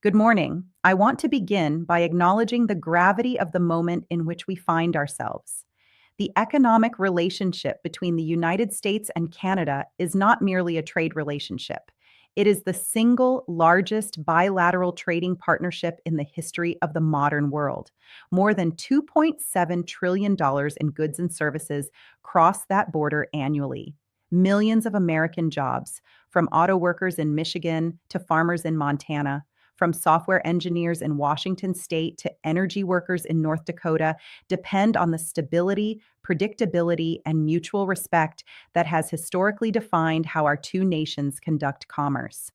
Good morning. I want to begin by acknowledging the gravity of the moment in which we find ourselves. The economic relationship between the United States and Canada is not merely a trade relationship. It is the single largest bilateral trading partnership in the history of the modern world. More than $2.7 trillion in goods and services cross that border annually. Millions of American jobs, from auto workers in Michigan to farmers in Montana, from software engineers in Washington state to energy workers in North Dakota, depend on the stability, predictability, and mutual respect that has historically defined how our two nations conduct commerce.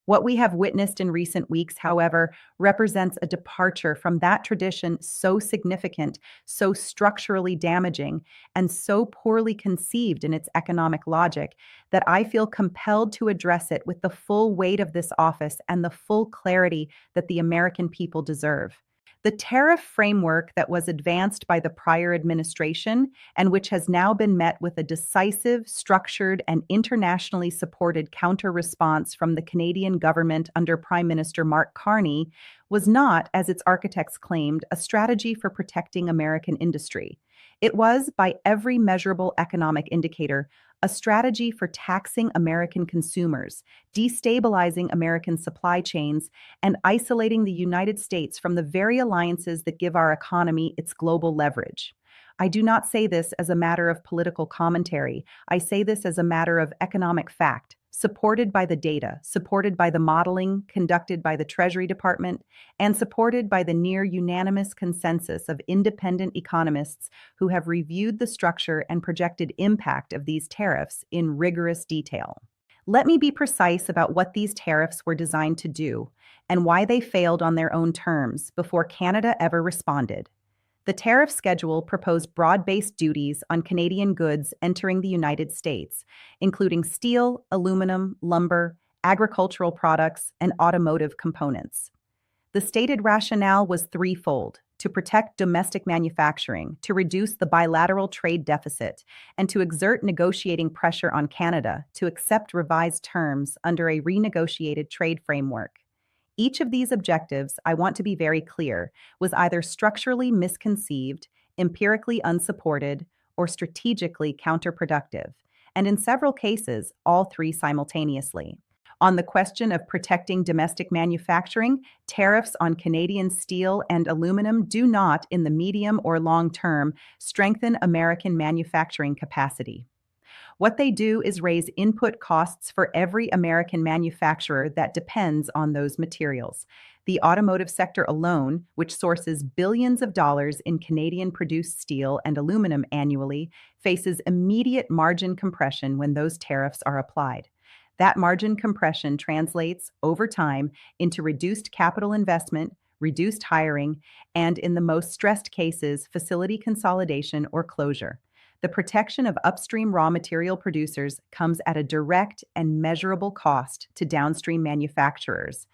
What we have witnessed in recent weeks, however, represents a departure from that tradition so significant, so structurally damaging, and so poorly conceived in its economic logic that I feel compelled to address it with the full weight of this office and the full clarity that the American people deserve. The tariff framework that was advanced by the prior administration and which has now been met with a decisive, structured, and internationally supported counter response from the Canadian government under Prime Minister Mark Carney was not, as its architects claimed, a strategy for protecting American industry. It was, by every measurable economic indicator, a strategy for taxing American consumers, destabilizing American supply chains, and isolating the United States from the very alliances that give our economy its global leverage. I do not say this as a matter of political commentary. I say this as a matter of economic fact, supported by the data, supported by the modeling conducted by the Treasury Department, and supported by the near unanimous consensus of independent economists who have reviewed the structure and projected impact of these tariffs in rigorous detail. Let me be precise about what these tariffs were designed to do and why they failed on their own terms before Canada ever responded. The tariff schedule proposed broad-based duties on Canadian goods entering the United States, including steel, aluminum, lumber, agricultural products, and automotive components. The stated rationale was threefold: to protect domestic manufacturing, to reduce the bilateral trade deficit, and to exert negotiating pressure on Canada to accept revised terms under a renegotiated trade framework. Each of these objectives, I want to be very clear, was either structurally misconceived, empirically unsupported, or strategically counterproductive, and in several cases, all three simultaneously. On the question of protecting domestic manufacturing, tariffs on Canadian steel and aluminum do not, in the medium or long term, strengthen American manufacturing capacity. What they do is raise input costs for every American manufacturer that depends on those materials. The automotive sector alone, which sources billions of dollars in Canadian-produced steel and aluminum annually, faces immediate margin compression when those tariffs are applied. That margin compression translates, over time, into reduced capital investment, reduced hiring, and, in the most stressed cases, facility consolidation or closure. The protection of upstream raw material producers comes at a direct and measurable cost to downstream manufacturers,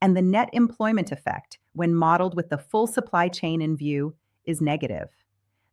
and the net employment effect, when modeled with the full supply chain in view, is negative.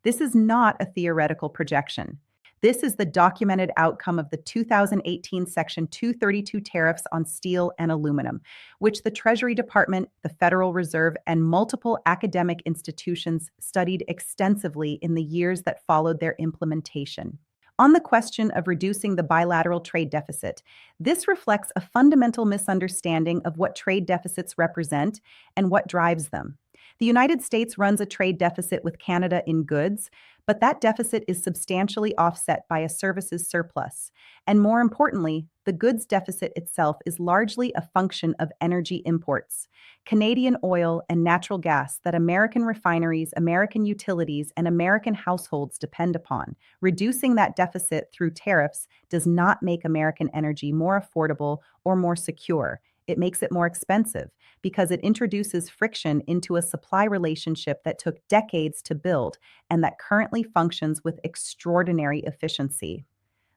This is not a theoretical projection. This is the documented outcome of the 2018 Section 232 tariffs on steel and aluminum, which the Treasury Department, the Federal Reserve, and multiple academic institutions studied extensively in the years that followed their implementation. On the question of reducing the bilateral trade deficit, this reflects a fundamental misunderstanding of what trade deficits represent and what drives them. The United States runs a trade deficit with Canada in goods, but that deficit is substantially offset by a services surplus. And more importantly, the goods deficit itself is largely a function of energy imports. Canadian oil and natural gas that American refineries, American utilities, and American households depend upon. Reducing that deficit through tariffs does not make American energy more affordable or more secure. It makes it more expensive because it introduces friction into a supply relationship that took decades to build and that currently functions with extraordinary efficiency.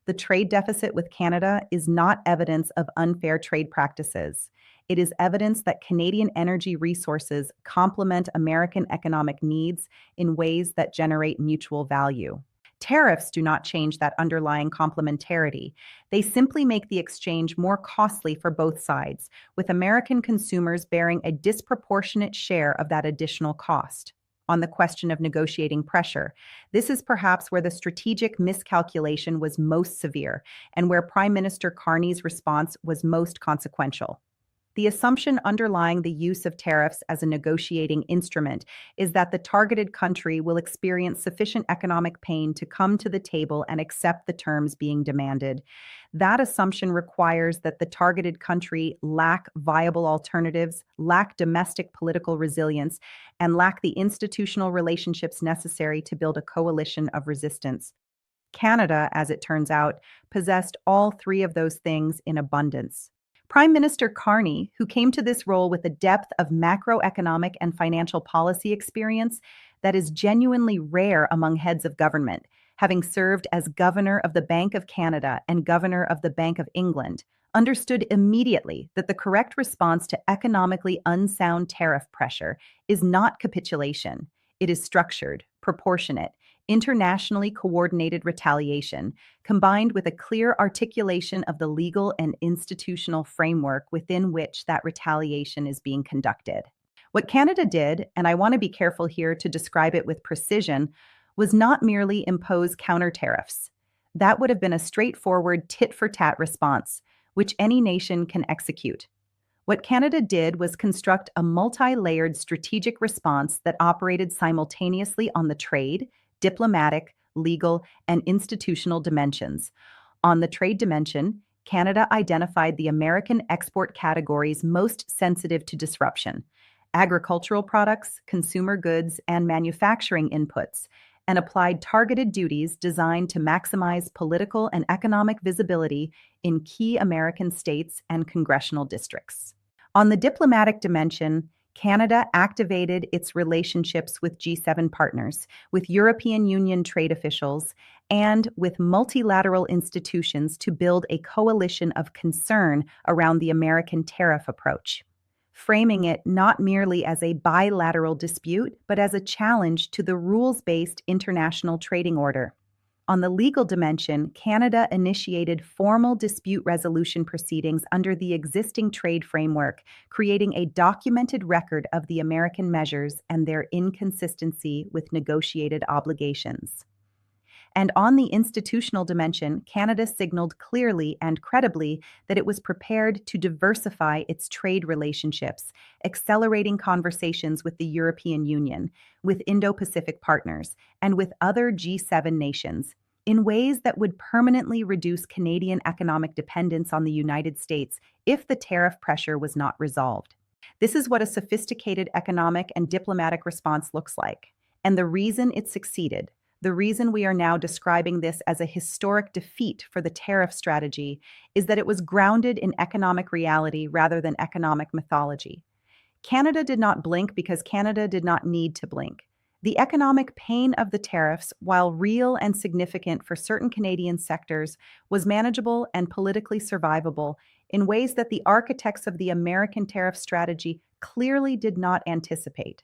The trade deficit with Canada is not evidence of unfair trade practices. It is evidence that Canadian energy resources complement American economic needs in ways that generate mutual value. Tariffs do not change that underlying complementarity. They simply make the exchange more costly for both sides, with American consumers bearing a disproportionate share of that additional cost. On the question of negotiating pressure, this is perhaps where the strategic miscalculation was most severe and where Prime Minister Carney's response was most consequential. The assumption underlying the use of tariffs as a negotiating instrument is that the targeted country will experience sufficient economic pain to come to the table and accept the terms being demanded. That assumption requires that the targeted country lack viable alternatives, lack domestic political resilience, and lack the institutional relationships necessary to build a coalition of resistance. Canada, as it turns out, possessed all three of those things in abundance. Prime Minister Carney, who came to this role with a depth of macroeconomic and financial policy experience that is genuinely rare among heads of government, having served as Governor of the Bank of Canada and Governor of the Bank of England, understood immediately that the correct response to economically unsound tariff pressure is not capitulation. It is structured, proportionate, internationally coordinated retaliation, combined with a clear articulation of the legal and institutional framework within which that retaliation is being conducted. What Canada did, and I want to be careful here to describe it with precision, was not merely impose counter tariffs. That would have been a straightforward tit-for-tat response, which any nation can execute. What Canada did was construct a multi-layered strategic response that operated simultaneously on the trade, diplomatic, legal, and institutional dimensions. On the trade dimension, Canada identified the American export categories most sensitive to disruption: agricultural products, consumer goods, and manufacturing inputs, and applied targeted duties designed to maximize political and economic visibility in key American states and congressional districts. On the diplomatic dimension, Canada activated its relationships with G7 partners, with European Union trade officials, and with multilateral institutions to build a coalition of concern around the American tariff approach, framing it not merely as a bilateral dispute, but as a challenge to the rules-based international trading order. On the legal dimension, Canada initiated formal dispute resolution proceedings under the existing trade framework, creating a documented record of the American measures and their inconsistency with negotiated obligations. And on the institutional dimension, Canada signaled clearly and credibly that it was prepared to diversify its trade relationships, accelerating conversations with the European Union, with Indo-Pacific partners, and with other G7 nations, in ways that would permanently reduce Canadian economic dependence on the United States if the tariff pressure was not resolved. This is what a sophisticated economic and diplomatic response looks like, and the reason it succeeded. The reason we are now describing this as a historic defeat for the tariff strategy is that it was grounded in economic reality rather than economic mythology. Canada did not blink because Canada did not need to blink. The economic pain of the tariffs, while real and significant for certain Canadian sectors, was manageable and politically survivable in ways that the architects of the American tariff strategy clearly did not anticipate.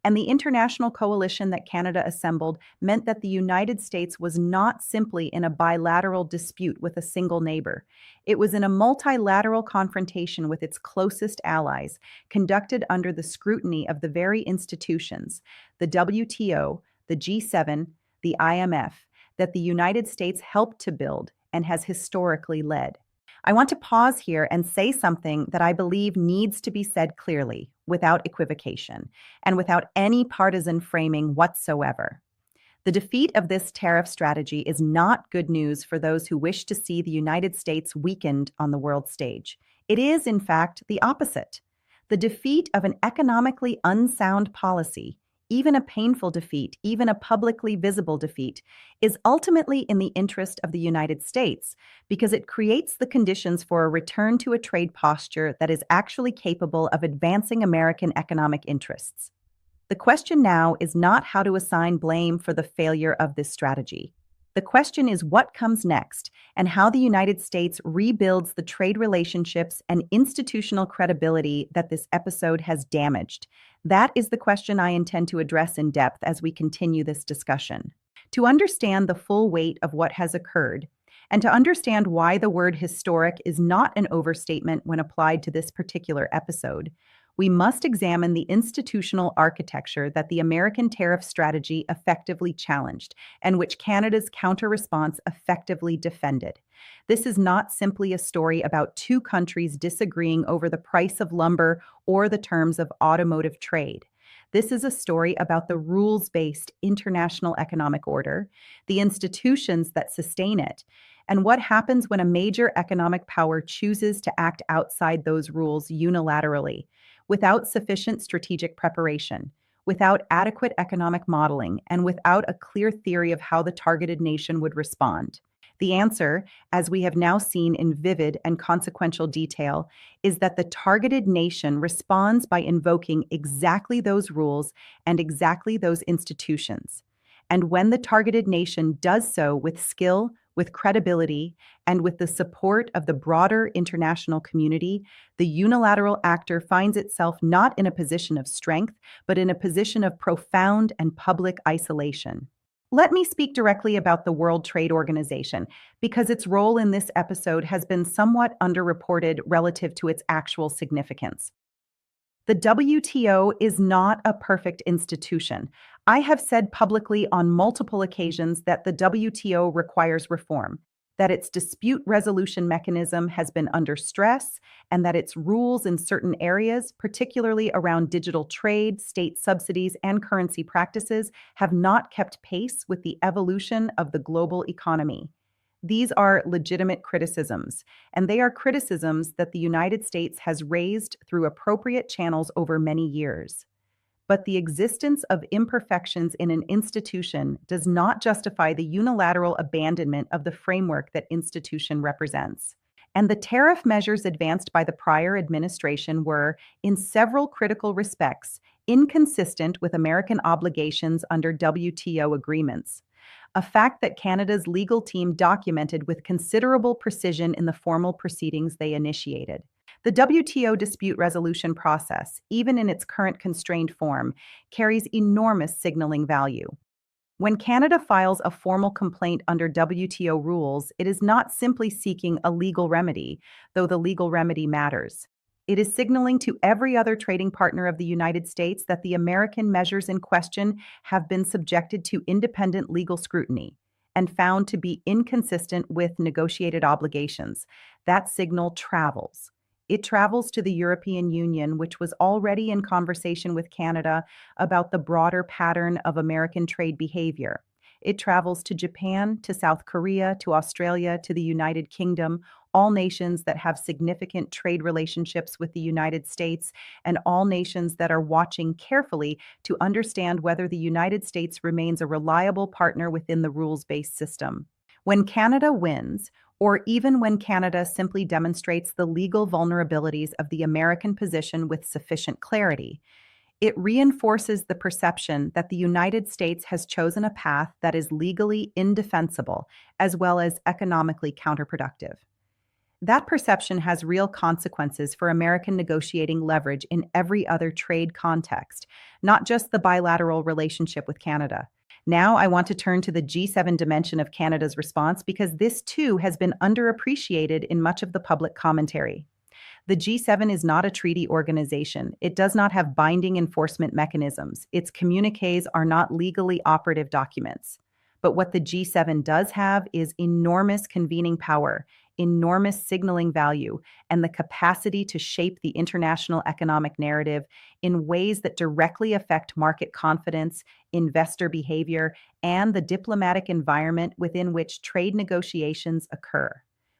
And the international coalition that Canada assembled meant that the United States was not simply in a bilateral dispute with a single neighbor. It was in a multilateral confrontation with its closest allies, conducted under the scrutiny of the very institutions, the WTO, the G7, the IMF, that the United States helped to build and has historically led. I want to pause here and say something that I believe needs to be said clearly, without equivocation, and without any partisan framing whatsoever. The defeat of this tariff strategy is not good news for those who wish to see the United States weakened on the world stage. It is, in fact, the opposite. The defeat of an economically unsound policy, even a painful defeat, even a publicly visible defeat, is ultimately in the interest of the United States because it creates the conditions for a return to a trade posture that is actually capable of advancing American economic interests. The question now is not how to assign blame for the failure of this strategy. The question is what comes next and how the United States rebuilds the trade relationships and institutional credibility that this episode has damaged. That is the question I intend to address in depth as we continue this discussion. To understand the full weight of what has occurred, and to understand why the word historic is not an overstatement when applied to this particular episode, we must examine the institutional architecture that the American tariff strategy effectively challenged and which Canada's counter-response effectively defended. This is not simply a story about two countries disagreeing over the price of lumber or the terms of automotive trade. This is a story about the rules-based international economic order, the institutions that sustain it, and what happens when a major economic power chooses to act outside those rules unilaterally, without sufficient strategic preparation, without adequate economic modeling, and without a clear theory of how the targeted nation would respond. The answer, as we have now seen in vivid and consequential detail, is that the targeted nation responds by invoking exactly those rules and exactly those institutions. And when the targeted nation does so with skill, with credibility, and with the support of the broader international community, the unilateral actor finds itself not in a position of strength, but in a position of profound and public isolation. Let me speak directly about the World Trade Organization, because its role in this episode has been somewhat underreported relative to its actual significance. The WTO is not a perfect institution. I have said publicly on multiple occasions that the WTO requires reform, that its dispute resolution mechanism has been under stress, and that its rules in certain areas, particularly around digital trade, state subsidies, and currency practices, have not kept pace with the evolution of the global economy. These are legitimate criticisms, and they are criticisms that the United States has raised through appropriate channels over many years. But the existence of imperfections in an institution does not justify the unilateral abandonment of the framework that institution represents. And the tariff measures advanced by the prior administration were, in several critical respects, inconsistent with American obligations under WTO agreements, a fact that Canada's legal team documented with considerable precision in the formal proceedings they initiated. The WTO dispute resolution process, even in its current constrained form, carries enormous signaling value. When Canada files a formal complaint under WTO rules, it is not simply seeking a legal remedy, though the legal remedy matters. It is signaling to every other trading partner of the United States that the American measures in question have been subjected to independent legal scrutiny and found to be inconsistent with negotiated obligations. That signal travels. It travels to the European Union, which was already in conversation with Canada about the broader pattern of American trade behavior. It travels to Japan, to South Korea, to Australia, to the United Kingdom, all nations that have significant trade relationships with the United States, and all nations that are watching carefully to understand whether the United States remains a reliable partner within the rules-based system. When Canada wins, or even when Canada simply demonstrates the legal vulnerabilities of the American position with sufficient clarity, it reinforces the perception that the United States has chosen a path that is legally indefensible as well as economically counterproductive. That perception has real consequences for American negotiating leverage in every other trade context, not just the bilateral relationship with Canada. Now I want to turn to the G7 dimension of Canada's response because this too has been underappreciated in much of the public commentary. The G7 is not a treaty organization. It does not have binding enforcement mechanisms. Its communiques are not legally operative documents. But what the G7 does have is enormous convening power, enormous signaling value, and the capacity to shape the international economic narrative in ways that directly affect market confidence, investor behavior, and the diplomatic environment within which trade negotiations occur.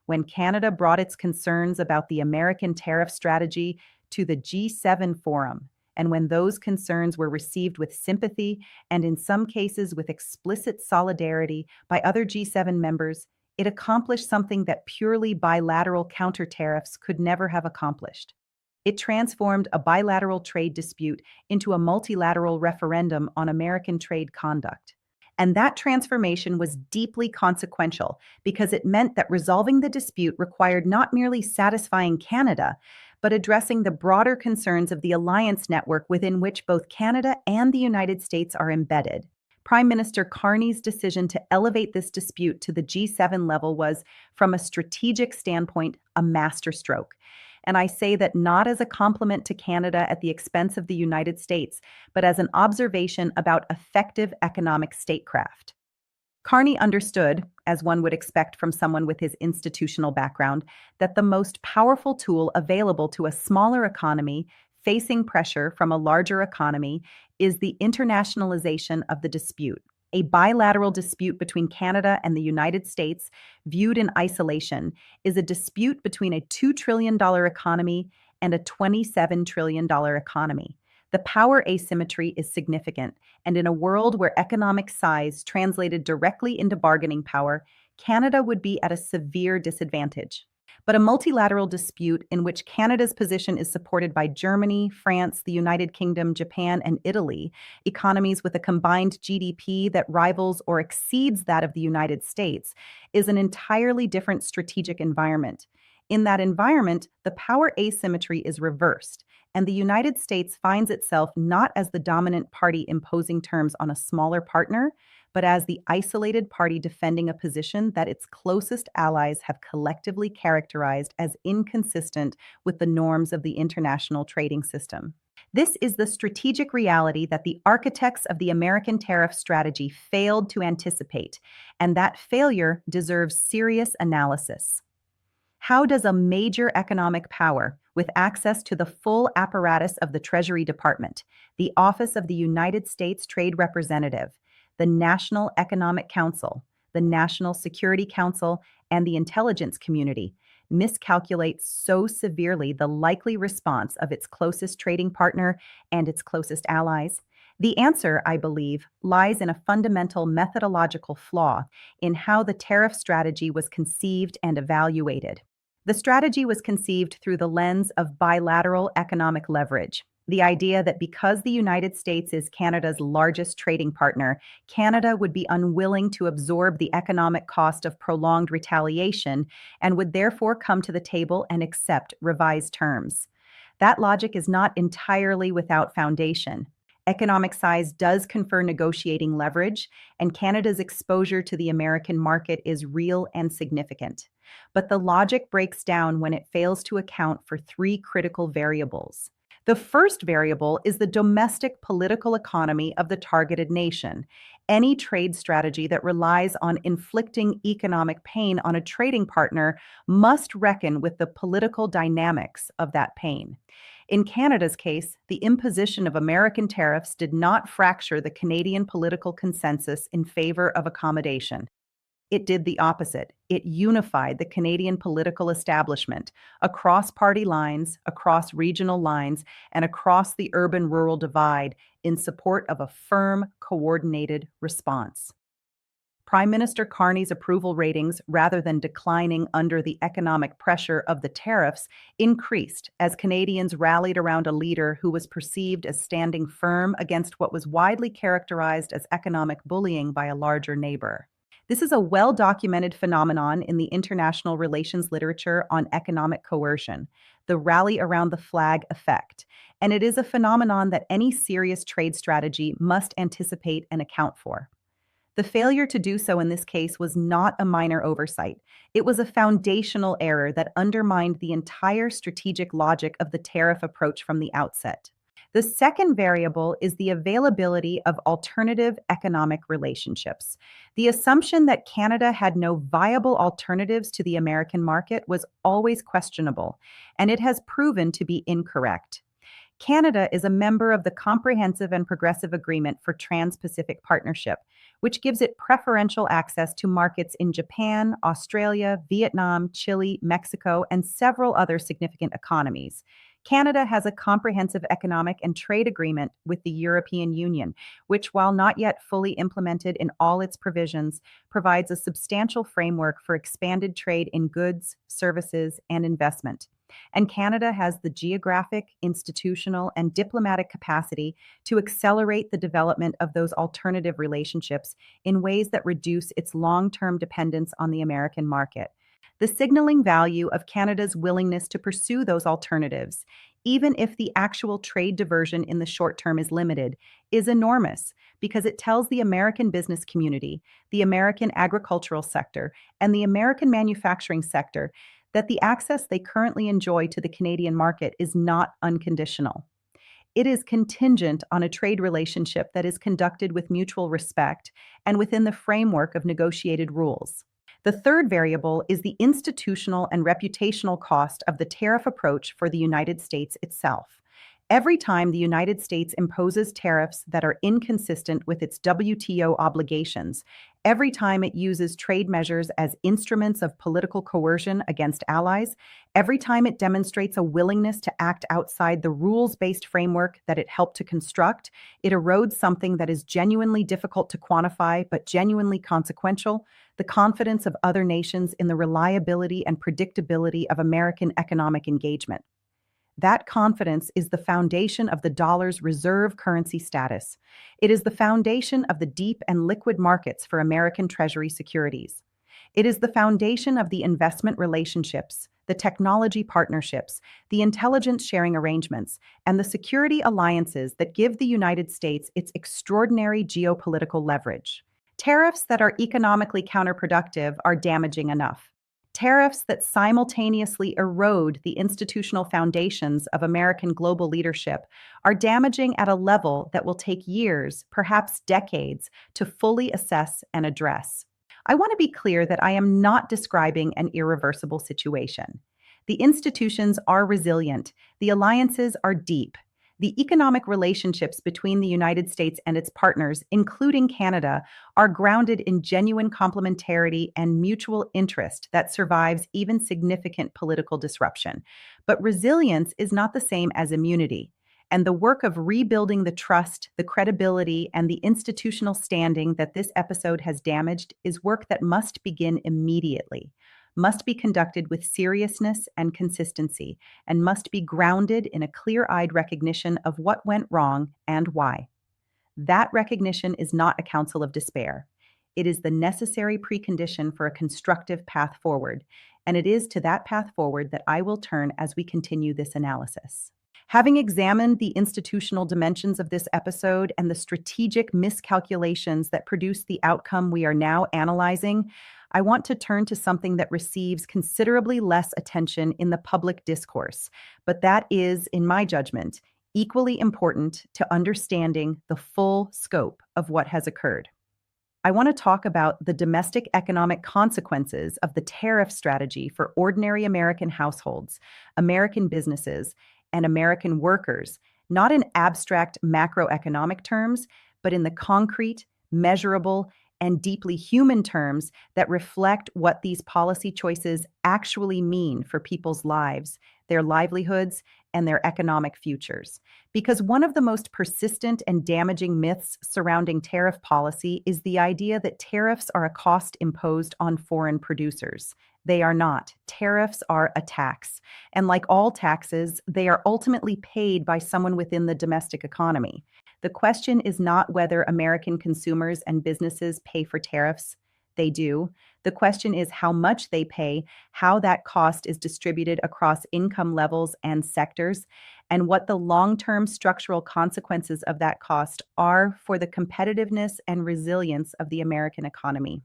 When Canada brought its concerns about the American tariff strategy to the G7 forum, and when those concerns were received with sympathy and in some cases with explicit solidarity by other G7 members, it accomplished something that purely bilateral counter tariffs could never have accomplished. It transformed a bilateral trade dispute into a multilateral referendum on American trade conduct. And that transformation was deeply consequential because it meant that resolving the dispute required not merely satisfying Canada, but addressing the broader concerns of the alliance network within which both Canada and the United States are embedded. Prime Minister Carney's decision to elevate this dispute to the G7 level was, from a strategic standpoint, a masterstroke. And I say that not as a compliment to Canada at the expense of the United States, but as an observation about effective economic statecraft. Carney understood, as one would expect from someone with his institutional background, that the most powerful tool available to a smaller economy facing pressure from a larger economy is the internationalization of the dispute. A bilateral dispute between Canada and the United States, viewed in isolation, is a dispute between a $2 trillion economy and a $27 trillion economy. The power asymmetry is significant, and in a world where economic size translated directly into bargaining power, Canada would be at a severe disadvantage. But a multilateral dispute in which Canada's position is supported by Germany, France, the United Kingdom, Japan, and Italy, economies with a combined GDP that rivals or exceeds that of the United States, is an entirely different strategic environment. In that environment, the power asymmetry is reversed, and the United States finds itself not as the dominant party imposing terms on a smaller partner, but as the isolated party defending a position that its closest allies have collectively characterized as inconsistent with the norms of the international trading system. This is the strategic reality that the architects of the American tariff strategy failed to anticipate, and that failure deserves serious analysis. How does a major economic power, with access to the full apparatus of the Treasury Department, the Office of the United States Trade Representative, the National Economic Council, the National Security Council, and the intelligence community, miscalculate so severely the likely response of its closest trading partner and its closest allies? The answer, I believe, lies in a fundamental methodological flaw in how the tariff strategy was conceived and evaluated. The strategy was conceived through the lens of bilateral economic leverage. The idea that because the United States is Canada's largest trading partner, Canada would be unwilling to absorb the economic cost of prolonged retaliation and would therefore come to the table and accept revised terms. That logic is not entirely without foundation. Economic size does confer negotiating leverage, and Canada's exposure to the American market is real and significant. But the logic breaks down when it fails to account for three critical variables. The first variable is the domestic political economy of the targeted nation. Any trade strategy that relies on inflicting economic pain on a trading partner must reckon with the political dynamics of that pain. In Canada's case, the imposition of American tariffs did not fracture the Canadian political consensus in favor of accommodation. It did the opposite. It unified the Canadian political establishment across party lines, across regional lines, and across the urban-rural divide in support of a firm, coordinated response. Prime Minister Carney's approval ratings, rather than declining under the economic pressure of the tariffs, increased as Canadians rallied around a leader who was perceived as standing firm against what was widely characterized as economic bullying by a larger neighbor. This is a well-documented phenomenon in the international relations literature on economic coercion, the rally around the flag effect, and it is a phenomenon that any serious trade strategy must anticipate and account for. The failure to do so in this case was not a minor oversight. It was a foundational error that undermined the entire strategic logic of the tariff approach from the outset. The second variable is the availability of alternative economic relationships. The assumption that Canada had no viable alternatives to the American market was always questionable, and it has proven to be incorrect. Canada is a member of the Comprehensive and Progressive Agreement for Trans-Pacific Partnership, which gives it preferential access to markets in Japan, Australia, Vietnam, Chile, Mexico, and several other significant economies. Canada has a comprehensive economic and trade agreement with the European Union, which, while not yet fully implemented in all its provisions, provides a substantial framework for expanded trade in goods, services, and investment. And Canada has the geographic, institutional, and diplomatic capacity to accelerate the development of those alternative relationships in ways that reduce its long-term dependence on the American market. The signaling value of Canada's willingness to pursue those alternatives, even if the actual trade diversion in the short term is limited, is enormous because it tells the American business community, the American agricultural sector, and the American manufacturing sector that the access they currently enjoy to the Canadian market is not unconditional. It is contingent on a trade relationship that is conducted with mutual respect and within the framework of negotiated rules. The third variable is the institutional and reputational cost of the tariff approach for the United States itself. Every time the United States imposes tariffs that are inconsistent with its WTO obligations, every time it uses trade measures as instruments of political coercion against allies, every time it demonstrates a willingness to act outside the rules-based framework that it helped to construct, it erodes something that is genuinely difficult to quantify but genuinely consequential: the confidence of other nations in the reliability and predictability of American economic engagement. That confidence is the foundation of the dollar's reserve currency status. It is the foundation of the deep and liquid markets for American Treasury securities. It is the foundation of the investment relationships, the technology partnerships, the intelligence sharing arrangements, and the security alliances that give the United States its extraordinary geopolitical leverage. Tariffs that are economically counterproductive are damaging enough. Tariffs that simultaneously erode the institutional foundations of American global leadership are damaging at a level that will take years, perhaps decades, to fully assess and address. I want to be clear that I am not describing an irreversible situation. The institutions are resilient, the alliances are deep. The economic relationships between the United States and its partners, including Canada, are grounded in genuine complementarity and mutual interest that survives even significant political disruption. But resilience is not the same as immunity. And the work of rebuilding the trust, the credibility, and the institutional standing that this episode has damaged is work that must begin immediately, must be conducted with seriousness and consistency, and must be grounded in a clear-eyed recognition of what went wrong and why. That recognition is not a counsel of despair. It is the necessary precondition for a constructive path forward, and it is to that path forward that I will turn as we continue this analysis. Having examined the institutional dimensions of this episode and the strategic miscalculations that produce the outcome we are now analyzing, I want to turn to something that receives considerably less attention in the public discourse, but that is, in my judgment, equally important to understanding the full scope of what has occurred. I want to talk about the domestic economic consequences of the tariff strategy for ordinary American households, American businesses, and American workers, not in abstract macroeconomic terms, but in the concrete, measurable, and deeply human terms that reflect what these policy choices actually mean for people's lives, their livelihoods, and their economic futures. Because one of the most persistent and damaging myths surrounding tariff policy is the idea that tariffs are a cost imposed on foreign producers. They are not. Tariffs are a tax. And like all taxes, they are ultimately paid by someone within the domestic economy. The question is not whether American consumers and businesses pay for tariffs. They do. The question is how much they pay, how that cost is distributed across income levels and sectors, and what the long-term structural consequences of that cost are for the competitiveness and resilience of the American economy.